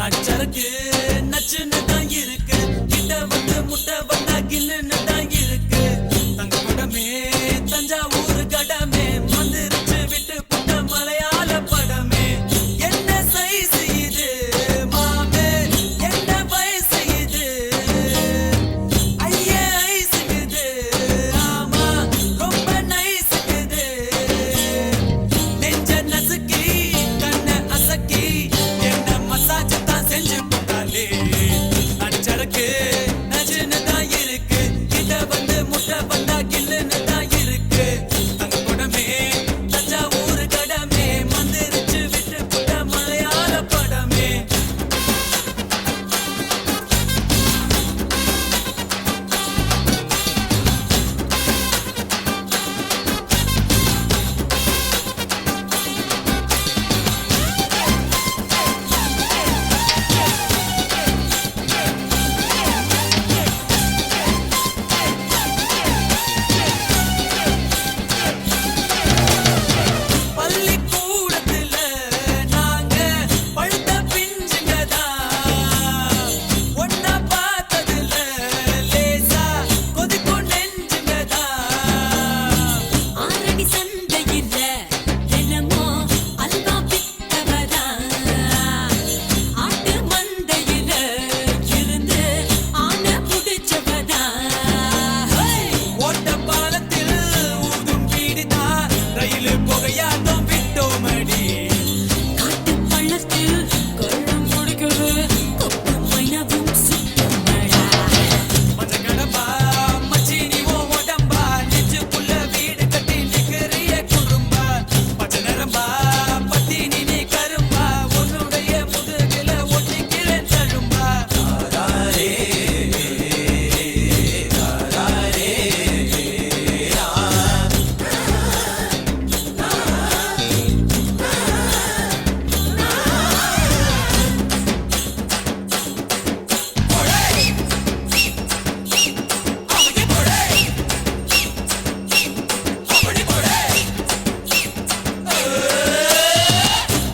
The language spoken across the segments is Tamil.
நச்சருக்கு நச்சுன்னு தான் இருக்கு, கிட்ட வந்து முட்டை வந்தா கில்லுன்னு தான் இருக்கு. தங்க குடமே தஞ்சாவூர் கடமே வந்துருச்சு விட்டு புட்ட மலையாள படமே. என்ன சைஸ் இது மாமே, என்ன வயசு இது, ஐயே ஐசுக்குது, ஆமா ரொம்ப நைசுக்குது. நெஞ்ச நசுக்கி கண்ண அசக்கி என்ன மசாஜ் தான் செஞ்சு போட்டாலே. நச்சருக்கு நச்சுன்னு தான் இருக்கு, கிட்ட வந்து முட்டை வந்தா கில்லுன்னு தான் இருக்கு. தங்க குடமே தஞ்சாவூர் கடமே வந்துருச்சு விட்டு புட்ட மலையாள படமே. பள்ளிக்கூடத்துல நாங்க பழுத்த பிஞ்சுங்கதான், ஒன்னா பார்த்ததுல லேசா கொதிக்கும் நெஞ்சுங்கதான். ஆரடி சந்தையில தினமோ அல்வா வித்தவதா, ஆட்டு மந்தையில இருந்து ஆனை புடிச்சவதா. ஓட்ட பாலத்தில் ஊதும் பீடிதா, ரயிலு புகையாட்டம் விட்டோமடி. காட்டு பள்ளத்தில் கொள்ளும் முடிக்கிறது கொப்பு மைனவும் சுத்தமடா. மஞ்ச கடம்பா மச்சினி ஓ உடம்பா, நெஞ்சுக்குள்ள வீடு கட்டி நிக்கிறிய குறும்பா. பச்சை நரம்பா பத்தினி நீ கரும்பா, உன்னுடைய முதுகில ஒட்டிக்கிறேன் தழும்பா.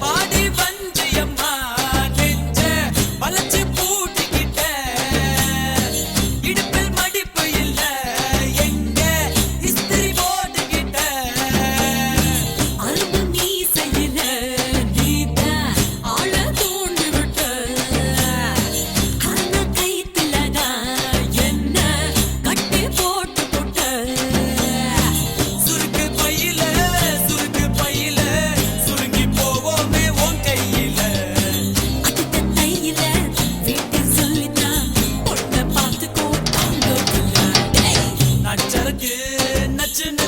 பாடி வஞ்சியம்மா நெஞ்ச வளைச்சு பூட்டிக்கிட்ட, இடுப்பில் மடிப்பு இல்ல எங்க இஸ்திரி போட்டுக்கிட்ட. அரும்பு மீசையில நீதான் ஆள தூண்டி விட்ட, அந்த கைத்துலதான் என்ன கட்டி போட்டு போட்ட. சுருக்கு பையில சுருங்கி போவோமே உன் கையில. அதுக்கு தையில வீட்டு சொல்லித்தான் பொண்ணை பார்த்துக்கோ தாங்க. நச்சருக்கு நச்சுன்னு